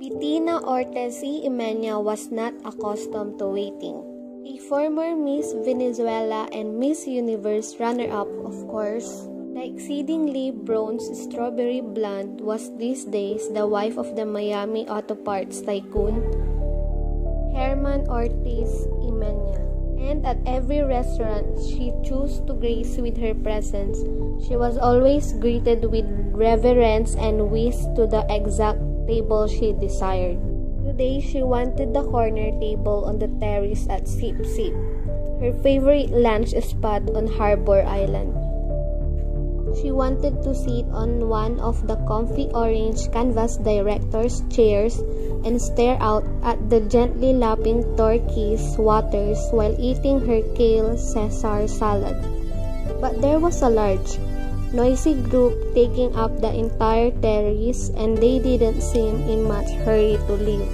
Bettina Ortiz Imenya was not accustomed to waiting. A former Miss Venezuela and Miss Universe runner-up, of course, the exceedingly bronze strawberry blonde was these days the wife of the Miami auto parts tycoon, Herman Ortiz Imenya. And at every restaurant she chose to grace with her presence, she was always greeted with reverence and whisked to the exact table she desired. Today she wanted the corner table on the terrace at Sip Sip, her favorite lunch spot on Harbor Island. She wanted to sit on one of the comfy orange canvas director's chairs and stare out at the gently lapping turquoise waters while eating her kale Caesar salad. But there was a large, noisy group taking up the entire terrace, and they didn't seem in much hurry to leave.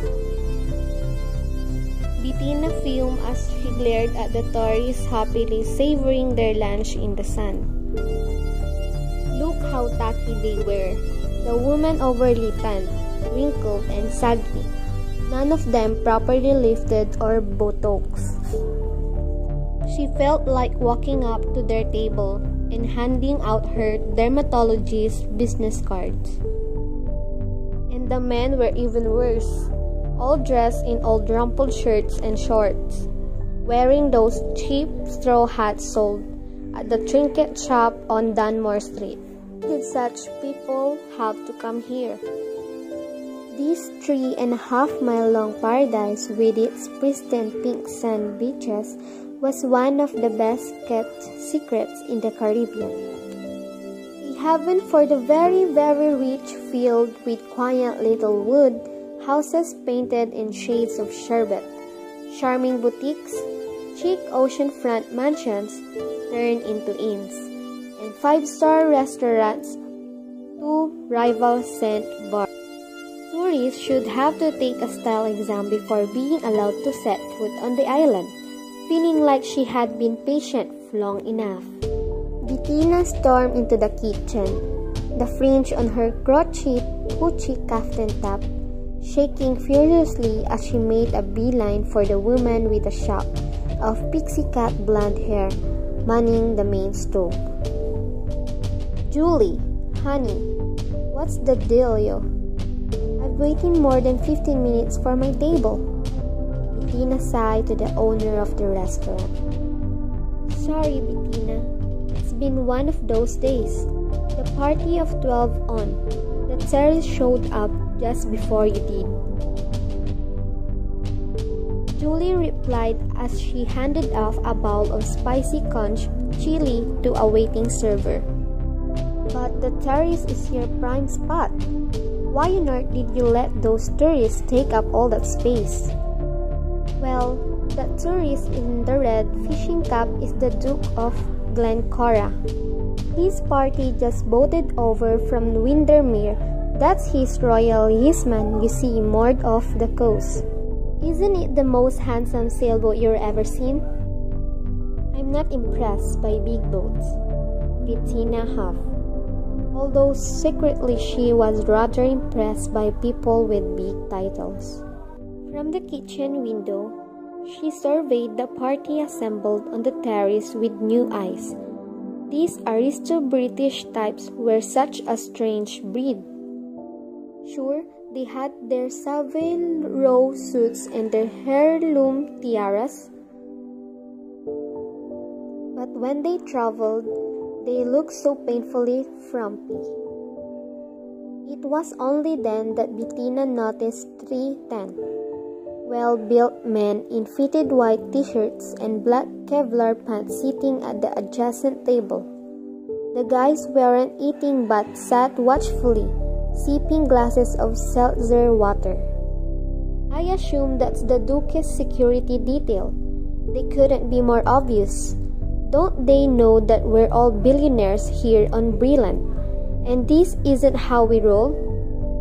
Bettina fumed as she glared at the tourists happily savoring their lunch in the sun. Look how tacky they were. The women overly tanned, wrinkled, and saggy. None of them properly lifted or botoxed. She felt like walking up to their table and handing out her dermatologist's business cards. And the men were even worse, all dressed in old rumpled shirts and shorts, wearing those cheap straw hats sold at the trinket shop on Dunmore Street. Did such people have to come here? This 3.5-mile long paradise with its pristine pink sand beaches was one of the best kept secrets in the Caribbean. A heaven for the very, very rich, filled with quiet little wood houses painted in shades of sherbet, charming boutiques, chic oceanfront mansions turned into inns, and 5-star restaurants to rival scent bars. Tourists should have to take a style exam before being allowed to set foot on the island, feeling like she had been patient long enough. Bettina stormed into the kitchen, the fringe on her crotchet Gucci kaftan top shaking furiously as she made a beeline for the woman with a shock of pixie cut blonde hair manning the main stove. "Julie, honey, what's the deal, yo? I've waited more than 15 minutes for my table," Bettina sighed to the owner of the restaurant. "Sorry, Bettina. It's been one of those days. The party of 12 on. The terrace showed up just before you did," Julie replied as she handed off a bowl of spicy conch chili to a waiting server. "But the terrace is your prime spot. Why on earth did you let those tourists take up all that space?" "Well, that tourist in the red fishing cap is the Duke of Glencora. His party just boated over from Windermere. That's his royal yachtman you see moored off the coast. Isn't it the most handsome sailboat you've ever seen?" "I'm not impressed by big boats," Bettina huffed, although secretly she was rather impressed by people with big titles. From the kitchen window, she surveyed the party assembled on the terrace with new eyes. These aristo-British types were such a strange breed. Sure, they had their Savile Row suits and their heirloom tiaras, but when they traveled, they looked so painfully frumpy. It was only then that Bettina noticed 3 well-built men in fitted white t-shirts and black Kevlar pants sitting at the adjacent table. The guys weren't eating but sat watchfully, sipping glasses of seltzer water. "I assume that's the Duke's security detail. They couldn't be more obvious. Don't they know that we're all billionaires here on Breland? And this isn't how we roll?"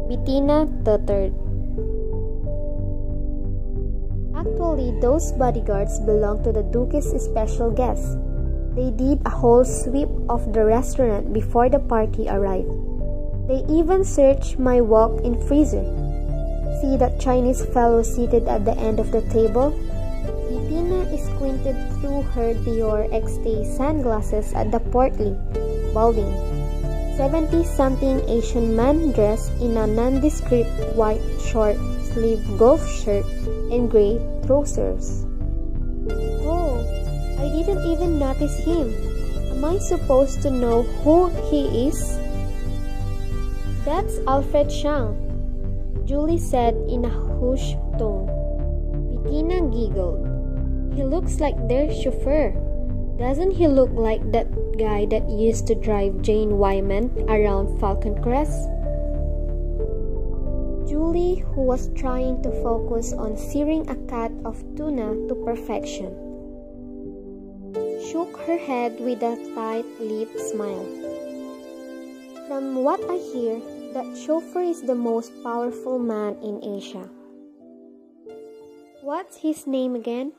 Bettina tottered. Actually, those bodyguards belonged to the Duke's special guests. They did a whole sweep of the restaurant before the party arrived. They even searched my walk-in freezer. See that Chinese fellow seated at the end of the table? Bettina squinted through her Dior XT sunglasses at the portly, balding, 70-something Asian man dressed in a nondescript white short-sleeved golf shirt and gray trousers. Oh, I didn't even notice him. Am I supposed to know who he is? That's Alfred Chang, Julie said in a hushed tone. Bettina giggled. He looks like their chauffeur. Doesn't he look like that guy that used to drive Jane Wyman around Falcon Crest? Julie, who was trying to focus on searing a cut of tuna to perfection, shook her head with a tight-lipped smile. From what I hear, that chauffeur is the most powerful man in Asia. What's his name again?